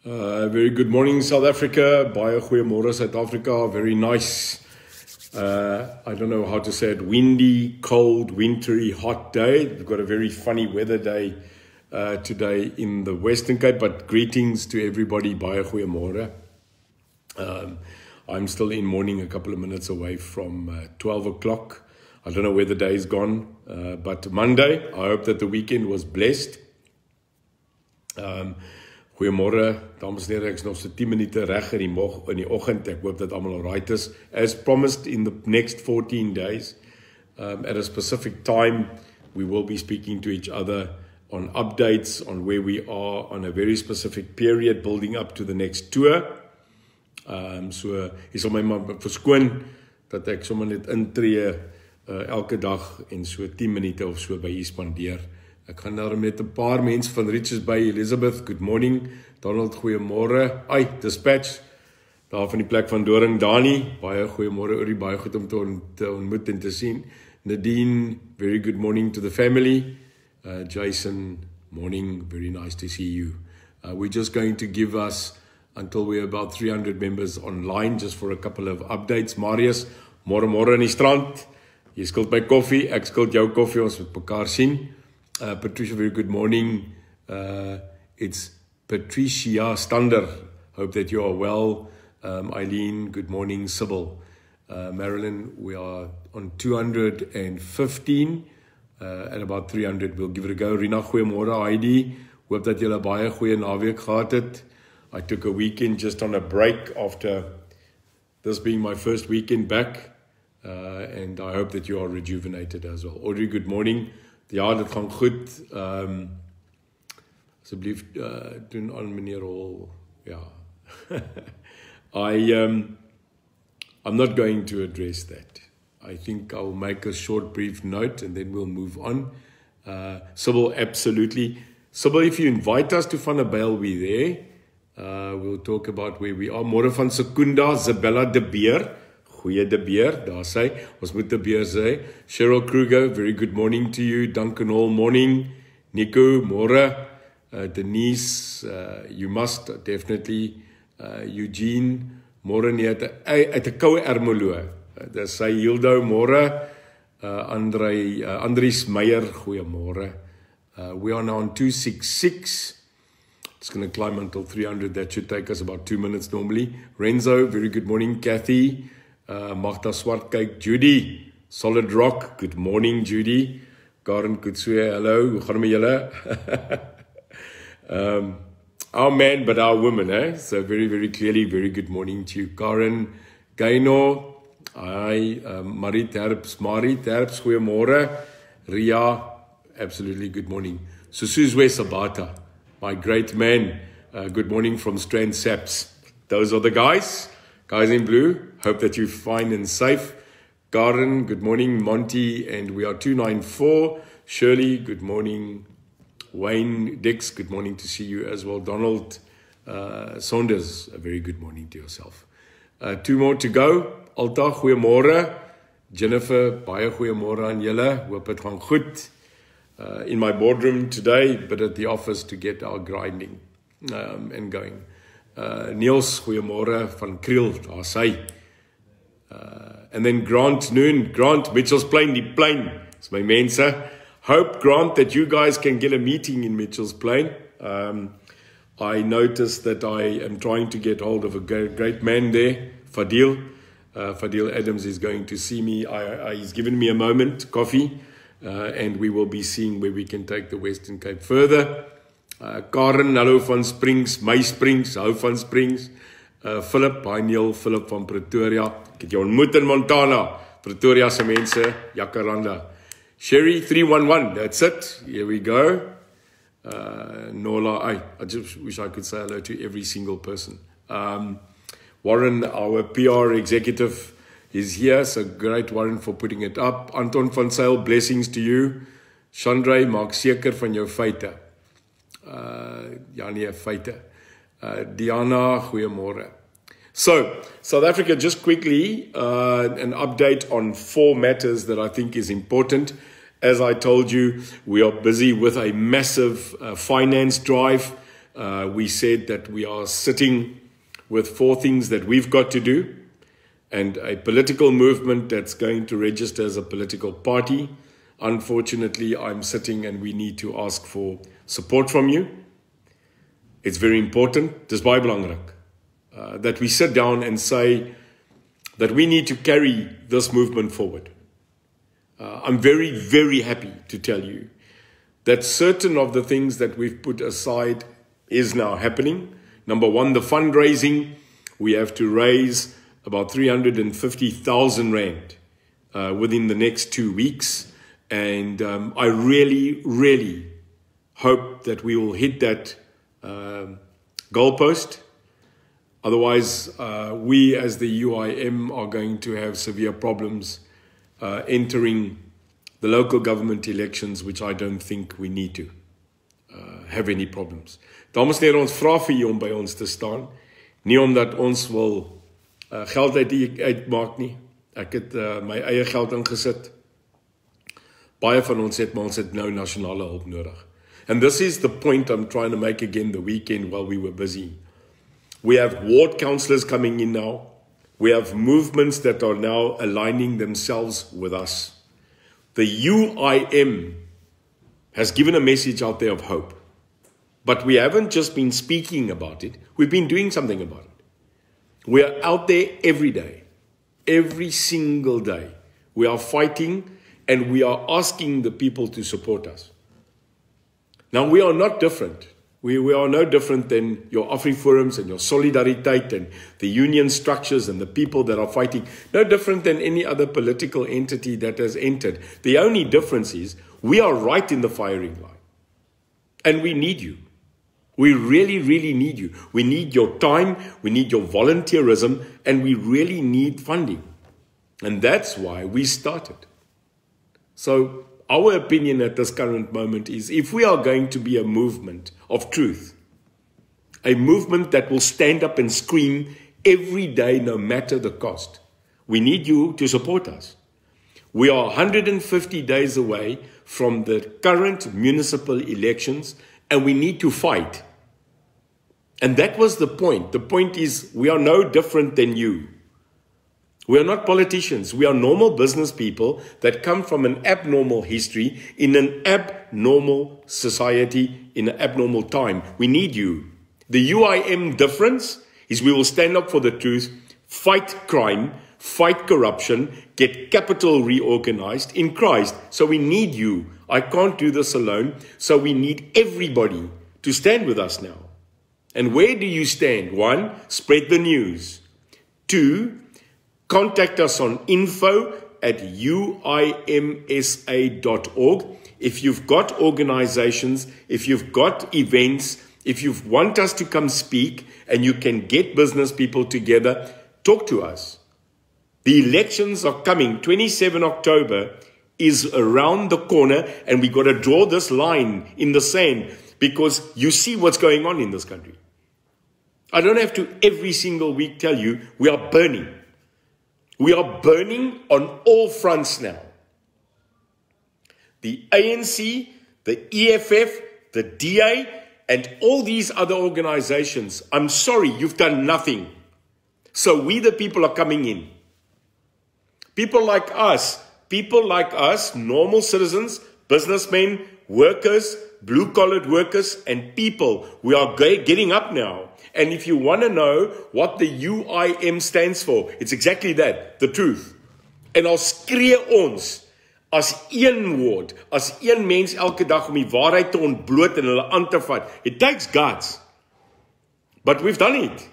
Very good morning, South Africa. Baie goeiemôre, South Africa. Very nice. I don't know how to say it. Windy, cold, wintry, hot day. We've got a very funny weather day today in the Western Cape. But greetings to everybody. Baie goeiemôre. I'm still in morning, a couple of minutes away from 12 o'clock. I don't know where the day is gone, but Monday. I hope that the weekend was blessed. Goeiemôre, dames en here, ek is nog so 10 minute reg in die oggend. Ek hoop dat almal alright is. As promised, in the next 14 days, at a specific time, we will be speaking to each other on updates on where we are on a very specific period, building up to the next tour. So, hier sal my maar verskoon dat ek sommer net intree elke dag en so 10 minute of so by hier spandeer. Ek gaan daar met 'n paar mense van Richards Bay. Elizabeth, good morning. Donald, goeiemôre. Ai, dispatch. Daar van die plek van Doring, Dani. Baie goeiemôre, Uri, baie goed om te ontmoet en te sien. Nadine, very good morning to the family. Jason, morning, very nice to see you. We're just going to give us until we're about 300 members online, just for a couple of updates. Marius, môre in die strand. Jy skuld my koffie, ek skuld jou koffie, ons moet mekaar sien. Patricia, very good morning. It's Patricia Stander. Hope that you are well. Eileen, good morning. Sybil. Marilyn, we are on 215. At about 300, we'll give it a go. Rina, goeiemôre. Heidi, hope that julle baie goeie naweek gehad het. I took a weekend just on a break after this being my first weekend back. And I hope that you are rejuvenated as well. Audrey, good morning. Ja, dit gaan goed. Asseblief doen aan meneer Hall. Ja. I'm not going to address that. I think I'll make a short, brief note and then we'll move on. Sybil, absolutely. Sybil, if you invite us to Van der Bijl, we're there. We'll talk about where we are. Môre van Secunda, Isabella de Beer. Goeie de Beer, daar sê. Ons moet de Beer sê. Cheryl Kruger, very good morning to you. Duncan Hall, morning. Nico, môre. Denise, you must definitely. Eugene, môre nie uit 'n koue Ermelo. Dis sy Hildo, môre. Andries Meyer, goeiemôre. We are now on 266. It's going to climb until 300. That should take us about 2 minutes normally. Renzo, very good morning. Kathy, Magda Swartkyk, Judy, Solid Rock, good morning, Judy. Karen Kutsue, hello, hoe gaan het met julle? Our man, but our woman, eh? So very, very clearly, very good morning to you. Karen, Gaino, hi, Marie Terps, goeiemôre. Ria, absolutely good morning. Susuzwe Sabata, my great man, good morning from Strand Saps. Those are the guys in blue. Hope that you're fine and safe. Karen, good morning. Monty, and we are 294. Shirley, good morning. Wayne, Dix, good morning to see you as well. Donald Saunders, a very good morning to yourself. 2 more to go. Alta, goeiemôre. Jennifer, baie goeiemôre aan julle. Hoop dit gaan goed. In my boardroom today, but at the office to get our grinding and going. Niels, goeiemôre van Kriel, daar sy. And then Grant Noon, Grant, Mitchells Plain, die plein. It's my mense. Hope, Grant, that you guys can get a meeting in Mitchells Plain. I noticed that I am trying to get hold of a great man there, Fadil. Fadil Adams is going to see me. He's given me a moment, coffee, and we will be seeing where we can take the Western Cape further. Karen, hallo van Springs, my Springs, hou van Springs. Philip, hi Neil, Philip van Pretoria. Ek het jou ontmoet in Montana. Pretoria se mense, Jacaranda. Sherry 311, that's it. Here we go. Nola, I just wish I could say hello to every single person. Warren, our PR executive, is here. So great, Warren, for putting it up. Anton van Sail, blessings to you. Chandra, maak seker van jou feite. Ja nee, feite. Diana, goeiemôre. So, South Africa, just quickly, an update on 4 matters that I think is important. As I told you, we are busy with a massive finance drive. We said that we are sitting with 4 things that we've got to do, and a political movement that's going to register as a political party. Unfortunately, I'm sitting and we need to ask for support from you. It's very important, dis baie belangrik, that we sit down and say that we need to carry this movement forward. I'm very, very happy to tell you that certain of the things that we've put aside is now happening. Number 1, the fundraising. We have to raise about 350,000 Rand within the next 2 weeks. And I really, really hope that we will hit that goalpost. Otherwise, we as the UIM are going to have severe problems entering the local government elections, which I don't think we need to have any problems. Dames en here, ons vra vir u om by ons te staan. Nie omdat ons wil geld uitmaak nie. Ek het my eie geld ingesit. Baie van ons het, maar ons het nou nasionale hulp nodig. And this is the point I'm trying to make again the weekend while we were busy. We have ward councillors coming in now. We have movements that are now aligning themselves with us. The UIM has given a message out there of hope. But we haven't just been speaking about it. We've been doing something about it. We are out there every day. Every single day. We are fighting and we are asking the people to support us. Now, we are not different. We are no different than your AfriForums and your Solidariteit and the union structures and the people that are fighting. No different than any other political entity that has entered. The only difference is we are right in the firing line. And we need you. We really, really need you. We need your time, we need your volunteerism, and we really need funding. And that's why we started. So our opinion at this current moment is if we are going to be a movement of truth, a movement that will stand up and scream every day no matter the cost, we need you to support us. We are 150 days away from the current municipal elections and we need to fight. And that was the point. The point is we are no different than you. We are not politicians. We are normal business people that come from an abnormal history in an abnormal society in an abnormal time. We need you. The UIM difference is we will stand up for the truth, fight crime, fight corruption, get capital reorganized in Christ. So we need you. I can't do this alone. So we need everybody to stand with us now. And where do you stand? 1, spread the news. 2, contact us on info@uimsa.org. If you've got organizations, if you've got events, if you want us to come speak and you can get business people together, talk to us. The elections are coming. 27 October is around the corner and we've got to draw this line in the sand because you see what's going on in this country. I don't have to every single week tell you we are burning. We are burning on all fronts now. The ANC, the EFF, the DA, and all these other organizations, I'm sorry, you've done nothing. So we the people are coming in. People like us, normal citizens, businessmen, workers, blue-collared workers, and people, we are getting up now. And if you want to know what the UIM stands for, it's exactly that, the truth. En al skree ons as een woord, as een mens elke dag om die waarheid te ontbloot en hulle aan te vat. It takes guts. But we've done it.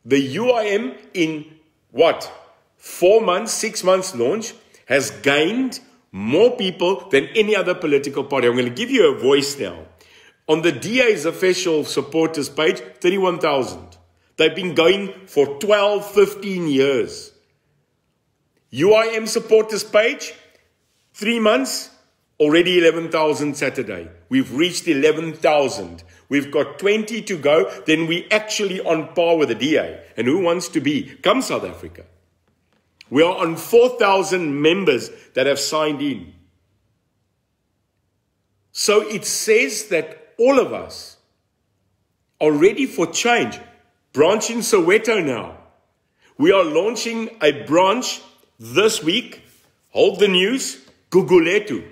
The UIM in what? 4 months, 6 months launch has gained more people than any other political party. I'm going to give you a voice now. On the DA's official supporters page, 31,000. They've been going for 12, 15 years. UIM supporters page, 3 months, already 11,000 Saturday. We've reached 11,000. We've got 20 to go. Then we actually on par with the DA. And who wants to be? Come South Africa. We are on 4,000 members that have signed in. So it says that all of us are ready for change. Branch in Soweto now. We are launching a branch this week. Hold the news. Guguletu.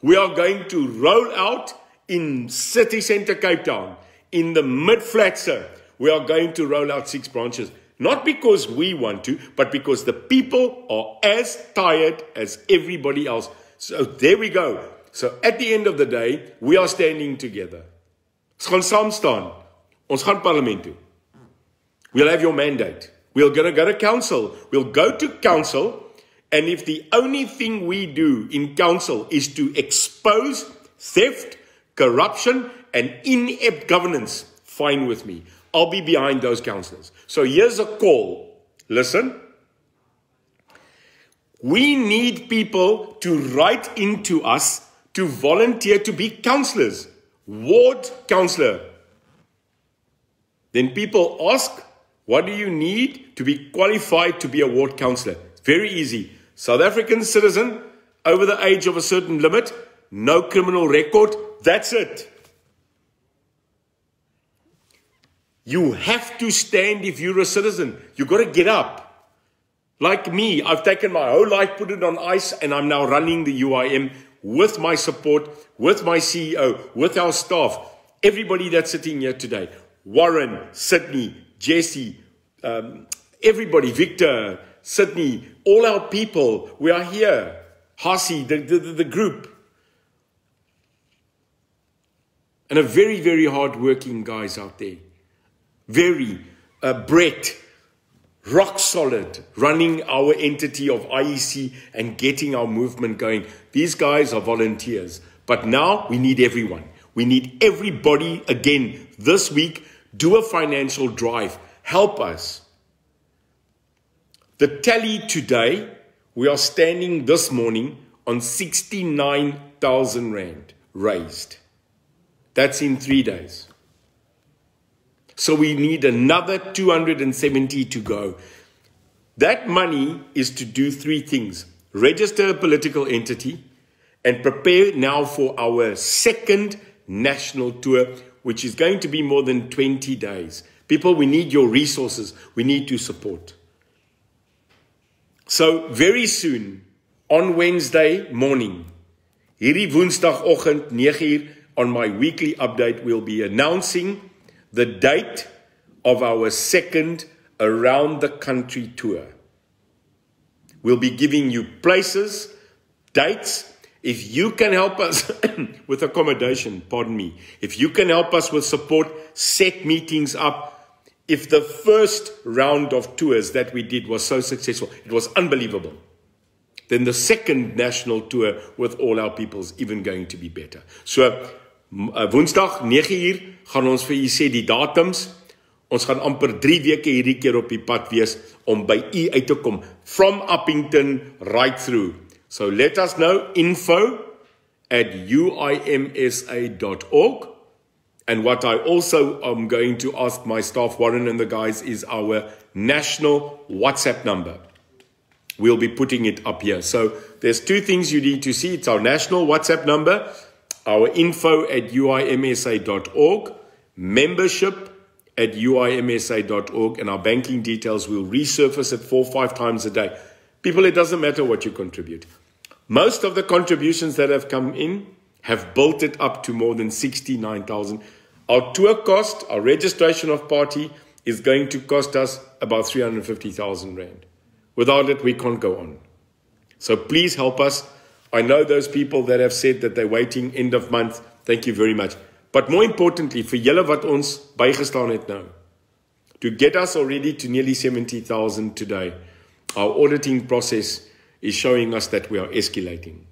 We are going to roll out in city centre Cape Town. In the mid-Flatser, we are going to roll out 6 branches. Not because we want to, but because the people are as tired as everybody else. So there we go. So at the end of the day, we are standing together. Ons gaan saam staan. Ons gaan parlement toe. We'll have your mandate. We're going to go to council. We'll go to council. And if the only thing we do in council is to expose theft, corruption, and inept governance, fine with me. I'll be behind those councillors. So here's a call. Listen. We need people to write into us to volunteer to be councillors. Ward councillor. Then people ask, what do you need to be qualified to be a ward councillor? It's very easy. South African citizen, over the age of a certain limit, no criminal record, that's it. You have to stand if you're a citizen. You've got to get up. Like me, I've taken my whole life, put it on ice, and I'm now running the UIM with my support, with my CEO, with our staff, everybody that's sitting here today. Warren, Sydney, Jesse, everybody, Victor, Sydney, all our people, we are here. Hasi, the group. And a very, very hard-working guys out there. Very, Brett, rock solid, running our entity of IEC and getting our movement going. These guys are volunteers. But now we need everyone. We need everybody again this week. Do a financial drive. Help us. The tally today, we are standing this morning on 69,000 Rand raised. That's in 3 days. So we need another 270 to go. That money is to do 3 things. Register a political entity and prepare now for our second national tour, which is going to be more than 20 days. People, we need your resources. We need to support. So very soon, on Wednesday morning, hierdie woensdagoggend 9:00 on my weekly update, we'll be announcing the date of our second around the country tour. We'll be giving you places, dates. If you can help us with accommodation, pardon me, if you can help us with support, set meetings up. If the first round of tours that we did was so successful, it was unbelievable, then the second national tour with all our people is even going to be better. So, Woensdag 9:00 gaan ons vir u sê die datums. Ons gaan amper 3 weke hierdie keer op die pad wees om by u uit te kom. From Uppington right through. So let us know, info@uimsa.org. And what I also am going to ask my staff, Warren and the guys, is our national WhatsApp number. We'll be putting it up here. So there's 2 things you need to see. It's our national WhatsApp number, our info@uimsa.org, membership@uimsa.org, and our banking details will resurface it 4 or 5 times a day. People, it doesn't matter what you contribute. Most of the contributions that have come in have built it up to more than 69,000. Our tour cost, our registration of party, is going to cost us about 350,000 Rand. Without it, we can't go on. So please help us. I know those people that have said that they're waiting end of month. Thank you very much. But more importantly, vir julle wat ons bygestaan het nou, to get us already to nearly 70,000 today, our auditing process is showing us that we are escalating.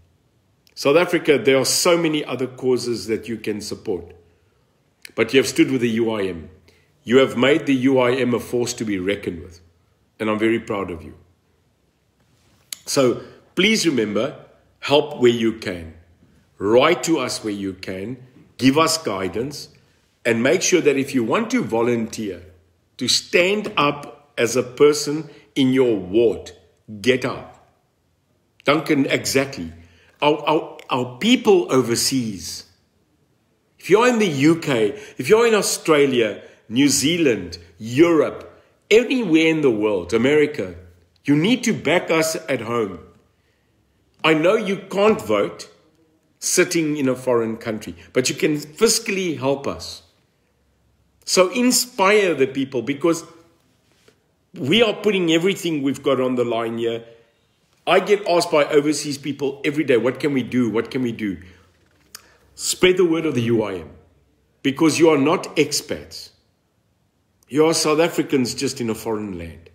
South Africa, there are so many other causes that you can support. But you have stood with the UIM. You have made the UIM a force to be reckoned with. And I'm very proud of you. So please remember, help where you can. Write to us where you can. Give us guidance. And make sure that if you want to volunteer, to stand up as a person in your ward, get up. Duncan, exactly. Our people overseas, If you're in the UK, if you're in Australia, New Zealand, Europe, anywhere in the world, America, you need to back us at home. I know you can't vote sitting in a foreign country, but you can fiscally help us. So inspire the people, because we are putting everything we've got on the line here. I get asked by overseas people every day, what can we do? What can we do? Spread the word of the UIM, because you are not expats. You are South Africans just in a foreign land.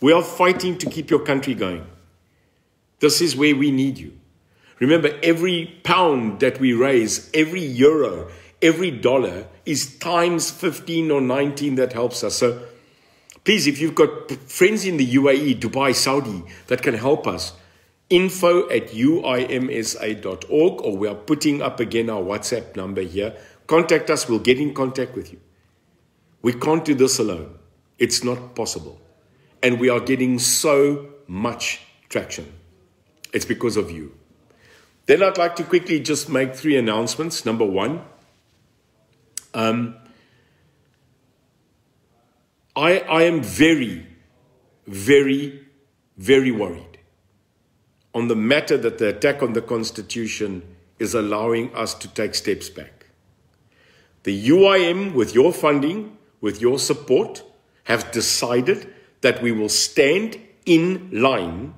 We are fighting to keep your country going. This is where we need you. Remember, every pound that we raise, every euro, every dollar is times 15 or 19 that helps us. So please, if you've got friends in the UAE, Dubai, Saudi that can help us, info@uimsa.org, or we are putting up again our WhatsApp number here. Contact us, we'll get in contact with you. We can't do this alone. It's not possible. And we are getting so much traction. It's because of you. Then I'd like to quickly just make 3 announcements. Number 1, I am very, very, very worried on the matter that the attack on the Constitution is allowing us to take steps back. The UIM, with your funding, with your support, have decided that we will stand in line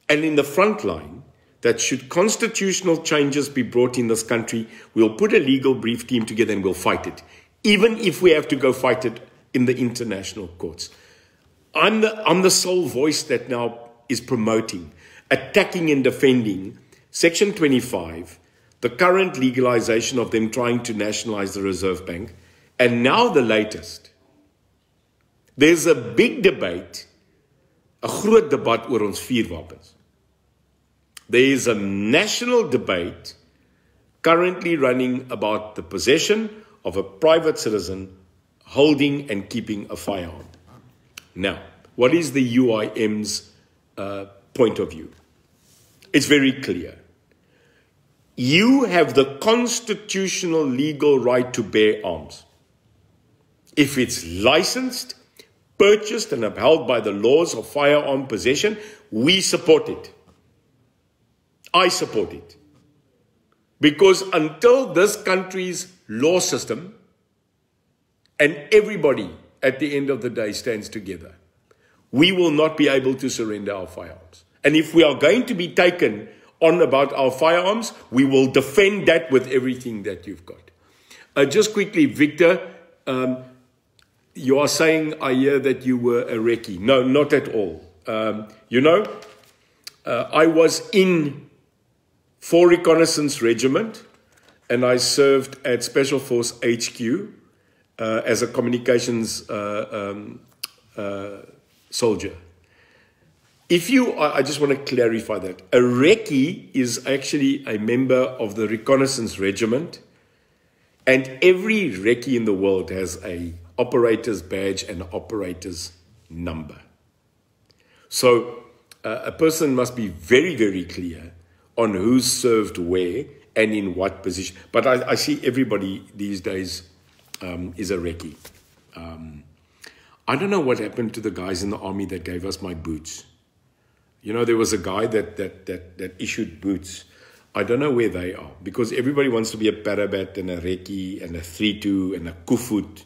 and in the front line, that should constitutional changes be brought in this country, we'll put a legal brief team together and we'll fight it, even if we have to go fight it in the international courts. I'm the sole voice that now is promoting, attacking and defending Section 25, the current legalization of them trying to nationalize the Reserve Bank, and now the latest. There's a big debate, 'n groot debat oor ons vuurwapens. There is a national debate currently running about the possession of a private citizen holding and keeping a firearm. Now, what is the UIM's point of view? It's very clear. You have the constitutional legal right to bear arms. If it's licensed, purchased and upheld by the laws of firearm possession, we support it. I support it. Because until this country's law system and everybody at the end of the day stands together, we will not be able to surrender our firearms. And if we are going to be taken on about our firearms, we will defend that with everything that you've got. Just quickly, Victor, you are saying, I hear that you were a recce. No, not at all. I was in 4 Reconnaissance Regiment, and I served at Special Force HQ as a communications soldier. I just want to clarify that. A recce is actually a member of the Reconnaissance Regiment, and every recce in the world has a operator's badge and an operator's number. So a person must be very, very clear on who's served where and in what position. But I see everybody these days is a recce. I don't know what happened to the guys in the army that gave us my boots. You know, there was a guy that issued boots. I don't know where they are, because everybody wants to be a parabat and a recce and a 3-2 and a kufut.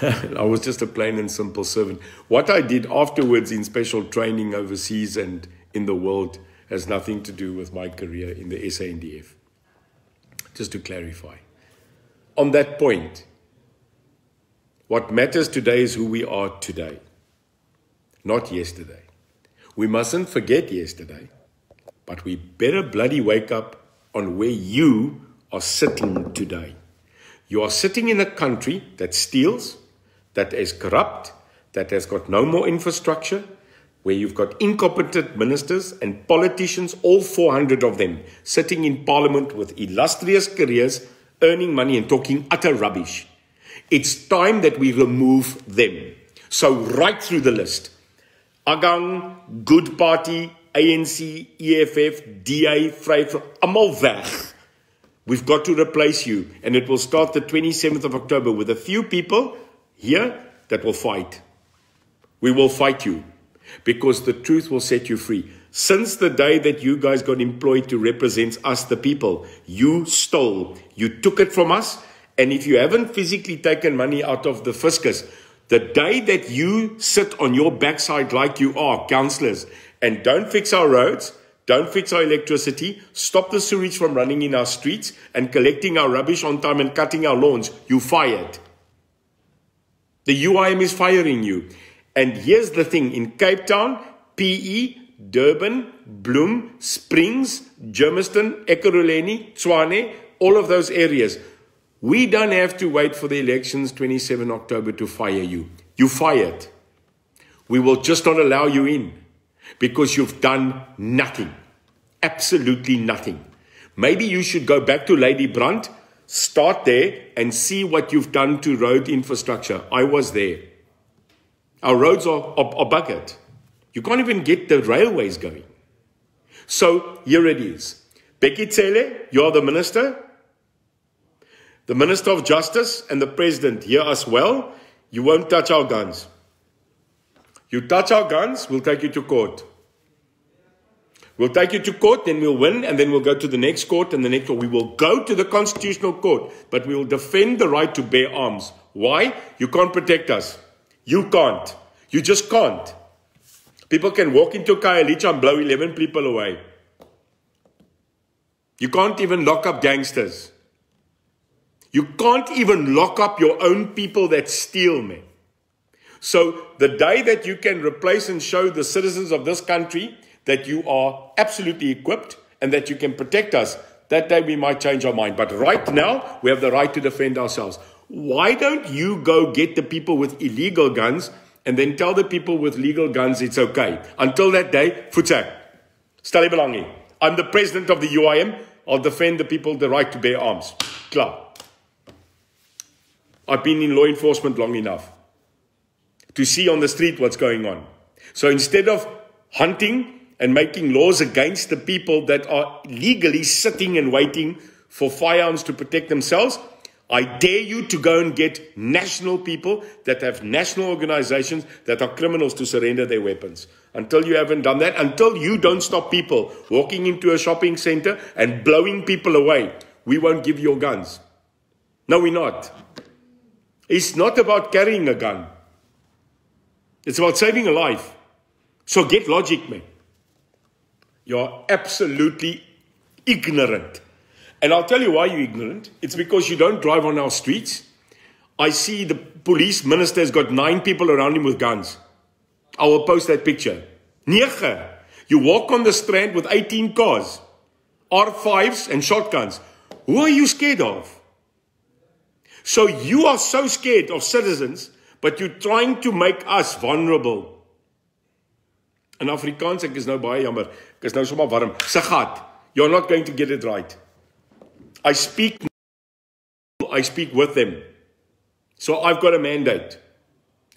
I was just a plain and simple servant. What I did afterwards in special training overseas and in the world has nothing to do with my career in the SANDF. Just to clarify. On that point, what matters today is who we are today, not yesterday. We mustn't forget yesterday, but we better bloody wake up on where you are sitting today. You are sitting in a country that steals, that is corrupt, that has got no more infrastructure, where you've got incompetent ministers and politicians, all 400 of them, sitting in parliament with illustrious careers, earning money and talking utter rubbish. It's time that we remove them. So right through the list, Agang, Good Party, ANC, EFF, DA, Vryheid, almal weg. We've got to replace you. And it will start the 27th of October with a few people here that will fight. We will fight you because the truth will set you free. Since the day that you guys got employed to represent us, the people, you stole. You took it from us. And if you haven't physically taken money out of the fiscus, the day that you sit on your backside like you are, councillors, and don't fix our roads, don't fix our electricity, stop the sewage from running in our streets and collecting our rubbish on time and cutting our lawns, you fired. The UIM is firing you. And here's the thing, in Cape Town, PE, Durban, Bloem, Springs, Germiston, Ekurhuleni, Tshwane, all of those areas, we don't have to wait for the elections 27 October to fire you. You fired. We will just not allow you in because you've done nothing. Absolutely nothing. Maybe you should go back to Lady Brandt, start there and see what you've done to road infrastructure. I was there. Our roads are buggered. You can't even get the railways going. So here it is. Becky Cele, you're the minister. The Minister of Justice and the President hear us well. You won't touch our guns. You touch our guns, we'll take you to court. We'll take you to court, then we'll win, and then we'll go to the next court and the next court. We will go to the Constitutional Court, but we will defend the right to bear arms. Why? You can't protect us. You can't. You just can't. People can walk into Khayelitsha and blow 11 people away. You can't even lock up gangsters. You can't even lock up your own people that steal, man. So the day that you can replace and show the citizens of this country that you are absolutely equipped and that you can protect us, that day we might change our mind. But right now, we have the right to defend ourselves. Why don't you go get the people with illegal guns and then tell the people with legal guns it's okay? Until that day, voetsak. Stel jy belang nie. I'm the president of the UIM. I'll defend the people the right to bear arms. Klaar. I've been in law enforcement long enough to see on the street what's going on. So instead of hunting and making laws against the people that are legally sitting and waiting for firearms to protect themselves, I dare you to go and get national people that have national organizations that are criminals to surrender their weapons. Until you haven't done that, until you don't stop people walking into a shopping center and blowing people away, we won't give you your guns. No, we're not. It's not about carrying a gun. It's about saving a life. So get logic, man. You're absolutely ignorant. And I'll tell you why you're ignorant. It's because you don't drive on our streets. I see the police minister has got 9 people around him with guns. I will post that picture. 9. You walk on the strand with 18 cars, R5s and shotguns. Who are you scared of? So you are so scared of citizens, but you're trying to make us vulnerable. In Afrikaans, ek is nou baie jammer, ek is nou sommer warm. Sigat, you're not going to get it right. I speak with them. So I've got a mandate.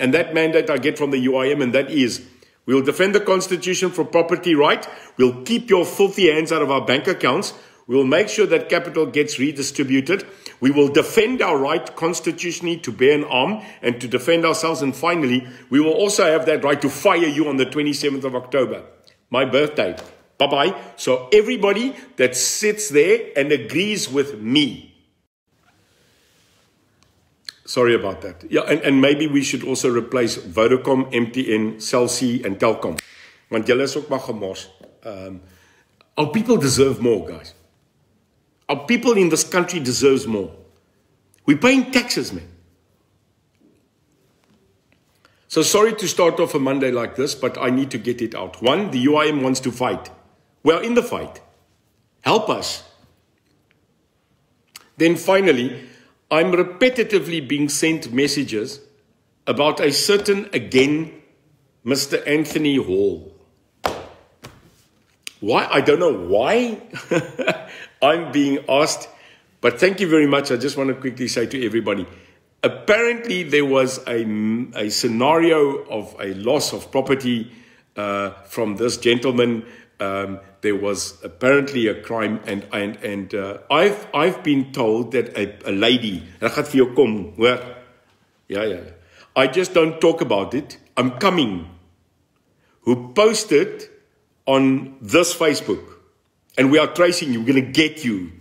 And that mandate I get from the UIM, and that is, we'll defend the Constitution for property right. We'll keep your filthy hands out of our bank accounts. We'll make sure that capital gets redistributed. We will defend our right constitutionally to bear an arm and to defend ourselves. And finally, we will also have that right to fire you on the 27th of October, my birthday. Bye-bye. So everybody that sits there and agrees with me. Sorry about that. Yeah, and maybe we should also replace Vodacom, MTN, Cell C, and Telkom. Want julle is ook maar gemors. Our people deserve more, guys. Our people in this country deserves more. We're paying taxes, man. So sorry to start off a Monday like this, but I need to get it out. 1, the UIM wants to fight. We're in the fight. Help us. Then finally, I'm repetitively being sent messages about a certain, again, Mr. Anthony Hall. Why? I don't know why I'm being asked, but thank you very much. I just want to quickly say to everybody, apparently there was a scenario of a loss of property from this gentleman there was apparently a crime, and I've been told that a lady, en ek gaan vir jou kom, hoor? Ja. I just don't talk about it. I'm coming. Who posted on this Facebook, and we are tracing you. We're going to get you,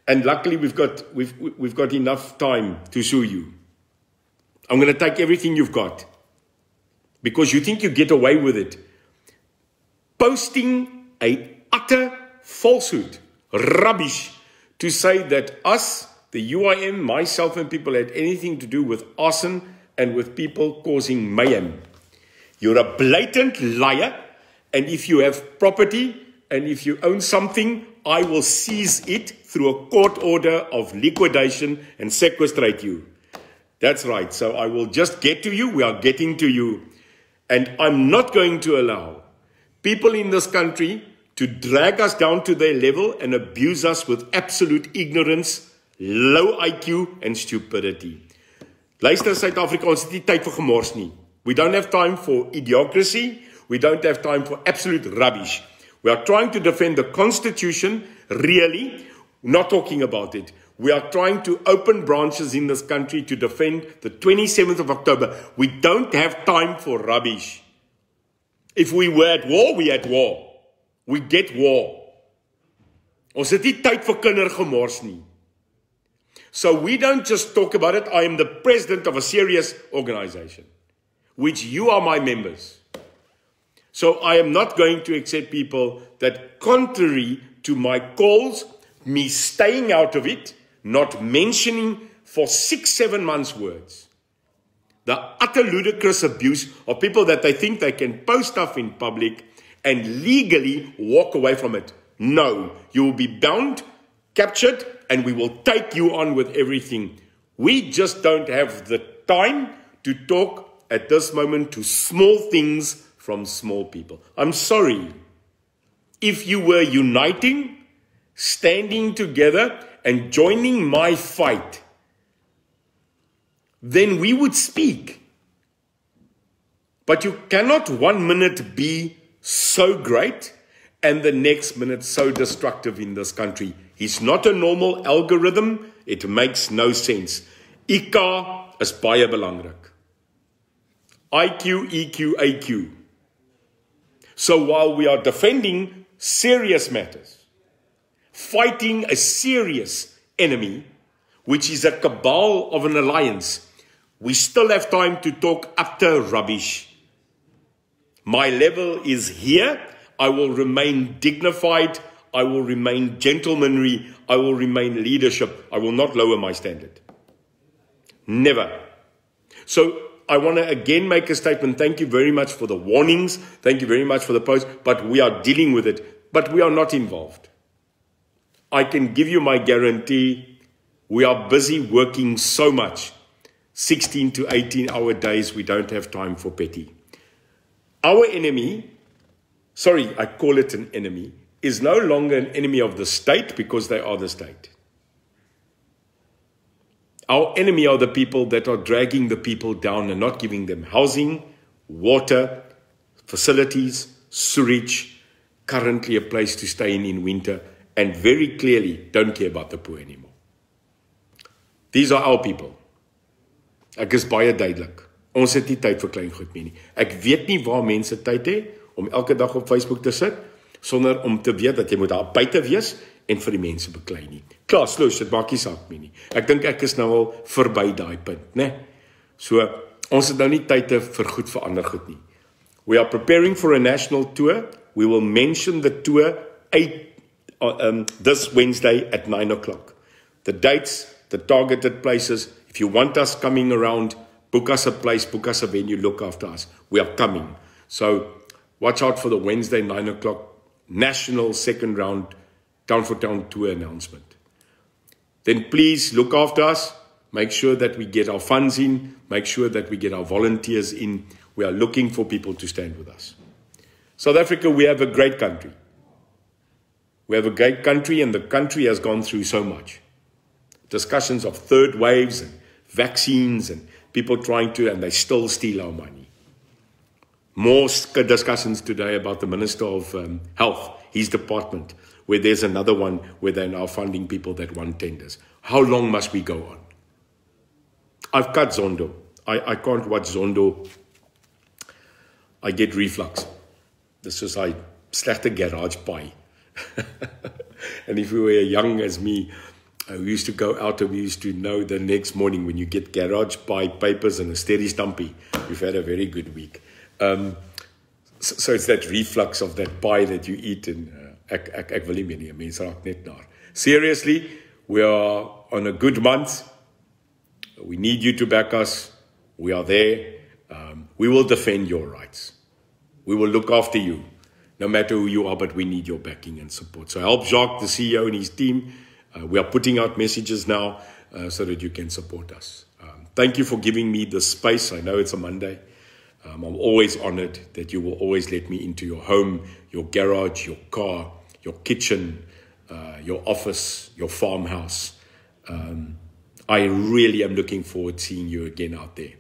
and luckily we've got enough time to sue you. I'm going to take everything you've got because you think you get away with it. Posting a utter falsehood, rubbish, to say that us, the UIM, myself and people had anything to do with arson and with people causing mayhem. You're a blatant liar, and if you have property and if you own something, I will seize it through a court order of liquidation and sequestrate you. That's right. So I will just get to you. We are getting to you. And I'm not going to allow people in this country to drag us down to their level and abuse us with absolute ignorance, low IQ and stupidity. Luister, Suid-Afrika, ons het nie tyd vir gemors nie. We don't have time for idiocracy. We don't have time for absolute rubbish. We are trying to defend the Constitution, really, not talking about it. We are trying to open branches in this country to defend the 27th of October. We don't have time for rubbish. If we were at war, we at war. We get war. Ons het nie tyd vir kindergemors nie. So we don't just talk about it. I am the president of a serious organization, which you are my members. So I am not going to accept people that, contrary to my calls, me staying out of it, not mentioning for 6-7 months words, the utter ludicrous abuse of people that they think they can post stuff in public and legally walk away from it. No, you will be bound, captured, and we will take you on with everything. We just don't have the time to talk at this moment to small things from small people. I'm sorry. If you were uniting, standing together, and joining my fight, then we would speak. But you cannot 1 minute be so great and the next minute so destructive in this country. It's not a normal algorithm. It makes no sense. IQ is baie belangrik. IQ, EQ, AQ. So while we are defending serious matters, fighting a serious enemy, which is a cabal of an alliance, we still have time to talk utter rubbish. My level is here. I will remain dignified. I will remain gentlemanly. I will remain leadership. I will not lower my standard. Never. So I want to again make a statement. Thank you very much for the warnings. Thank you very much for the post. But we are dealing with it. But we are not involved. I can give you my guarantee. We are busy working so much. 16 to 18 hour days. We don't have time for petty. Our enemy, sorry, I call it an enemy, is no longer an enemy of the state because they are the state. Our enemy are the people that are dragging the people down and not giving them housing, water, facilities, sewage, currently a place to stay in winter, and very clearly don't care about the poor anymore. These are our people. Ek is baie duidelik. Ons het nie tyd vir klein goed meer nie. Ek weet nie waar mense tyd het om elke dag op Facebook te sit, sonder om te weet dat jy moet daar buite wees en vir die mense beklei nie. Klaar, sloos, dit maak nie saak meer nie. Ek dink ek is nou al verby daai punt, né? So, ons het nou nie tyd vir goed vir ander goed nie. We are preparing for a national tour. We will mention the tour this Wednesday at 9 o'clock. The dates, the targeted places. If you want us coming around, book us a place, book us a venue, look after us. We are coming. So, watch out for the Wednesday 9 o'clock national second round town for town tour announcement. Then please look after us. Make sure that we get our funds in. Make sure that we get our volunteers in. We are looking for people to stand with us. South Africa, we have a great country. We have a great country, and the country has gone through so much. Discussions of third waves and vaccines and people trying to, and they still steal our money. More discussions today about the Minister of Health. his department, where there's another one where they're now funding people that won tenders. How long must we go on? I've cut Zondo. I can't watch Zondo. I get reflux. This is like slechte garage pie. And if you were young as me, we used to go out and we used to know the next morning when you get garage pie papers and a steady stumpy, you've had a very good week. So it's that reflux of that pie that you eat and ek wil nie meer nie, mense raak net naar. Seriously, we are on a good month. We need you to back us. We are there. We will defend your rights. We will look after you, no matter who you are, but we need your backing and support. So help Jacques, the CEO, and his team. We are putting out messages now so that you can support us. Thank you for giving me the space. I know it's a Monday. I'm always honored that you will always let me into your home, your garage, your car, your kitchen, your office, your farmhouse. I really am looking forward to seeing you again out there.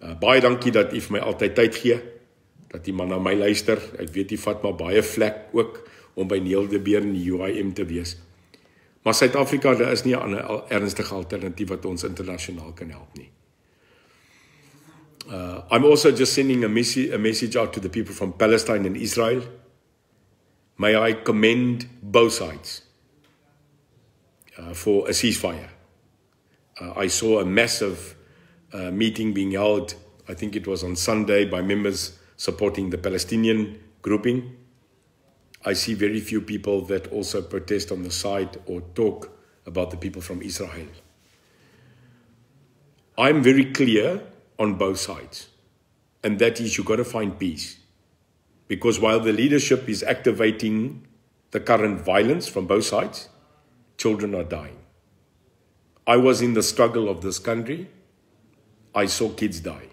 Baie dankie dat u vir my altyd tyd gee, dat u maar na my luister. Ek weet u vat maar baie vlek ook om by Neil de Beer in die UIM te wees. Maar Suid-Afrika, daar is nie 'n ernstige alternatief wat ons internasionaal kan help nie. I'm also just sending a message out to the people from Palestine and Israel. May I commend both sides for a ceasefire. I saw a massive meeting being held, I think it was on Sunday, by members supporting the Palestinian grouping. I see very few people that also protest on the side or talk about the people from Israel. I'm very clear on both sides, and that is you've got to find peace. Because while the leadership is activating the current violence from both sides, children are dying. I was in the struggle of this country. I saw kids die.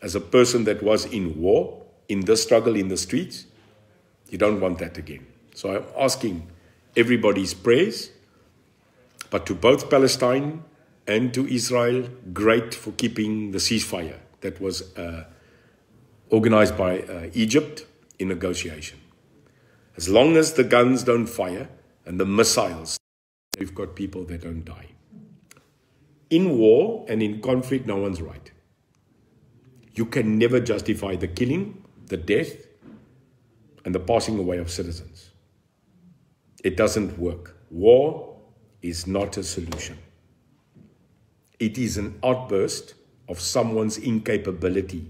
As a person that was in war, in the struggle in the streets, you don't want that again. So I'm asking everybody's prayers, but to both Palestine and to Israel, great for keeping the ceasefire that was organized by Egypt in negotiation. As long as the guns don't fire and the missiles, we've got people that don't die. In war and in conflict, no one's right. You can never justify the killing, the death, and the passing away of citizens. It doesn't work. War is not a solution. It is an outburst of someone's incapability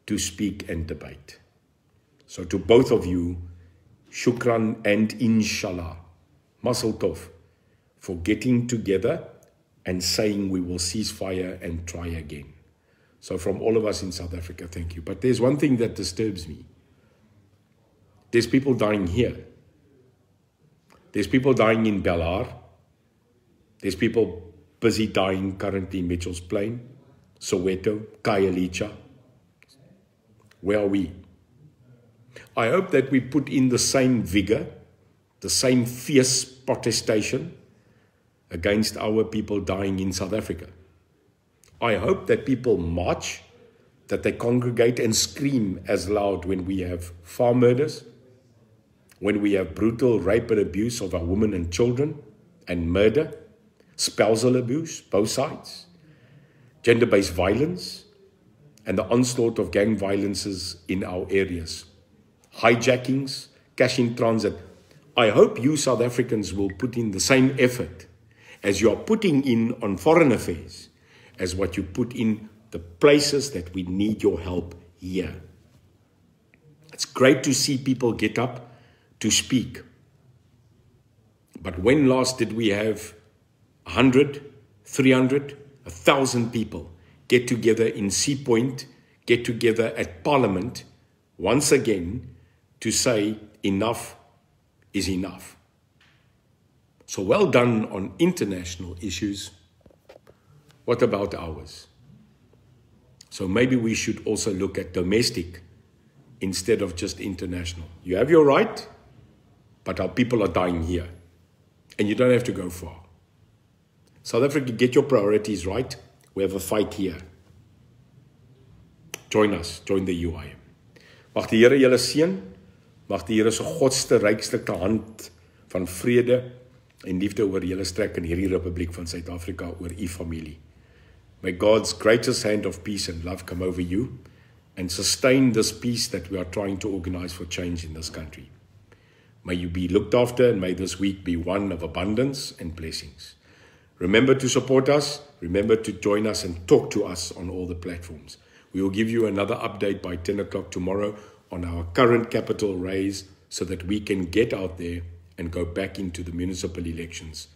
to speak and debate. So to both of you, shukran and inshallah, mazel tov, for getting together and saying we will cease fire and try again. So from all of us in South Africa, thank you. But there's one thing that disturbs me. There's people dying here. There's people dying in Belar. There's people busy dying currently in Mitchell's Plain, Soweto, Khayelitsha. Where are we? I hope that we put in the same vigor, the same fierce protestation against our people dying in South Africa. I hope that people march, that they congregate and scream as loud when we have farm murders, when we have brutal rape and abuse of our women and children, and murder, spousal abuse, both sides, gender-based violence, and the onslaught of gang violences in our areas, hijackings, cash in transit. I hope you South Africans will put in the same effort as you are putting in on foreign affairs, as what you put in the places that we need your help here. It's great to see people get up to speak. But when last did we have 100, 300, 1,000 people get together in Sea Point, get together at Parliament, once again, to say enough is enough? So well done on international issues. What about ours? So maybe we should also look at domestic instead of just international. You have your right, but our people are dying here. And you don't have to go far. South Africa, get your priorities right. We have a fight here. Join us, join the UIM. Mag die Here julle seën. Mag die Here se godste rykste hand van vrede en liefde oor julle strek in hierdie Republiek van Suid-Afrika, oor u familie. May God's greatest hand of peace and love come over you and sustain this peace that we are trying to organize for change in this country. May you be looked after, and may this week be one of abundance and blessings. Remember to support us, remember to join us and talk to us on all the platforms. We will give you another update by 10 o'clock tomorrow on our current capital raise so that we can get out there and go back into the municipal elections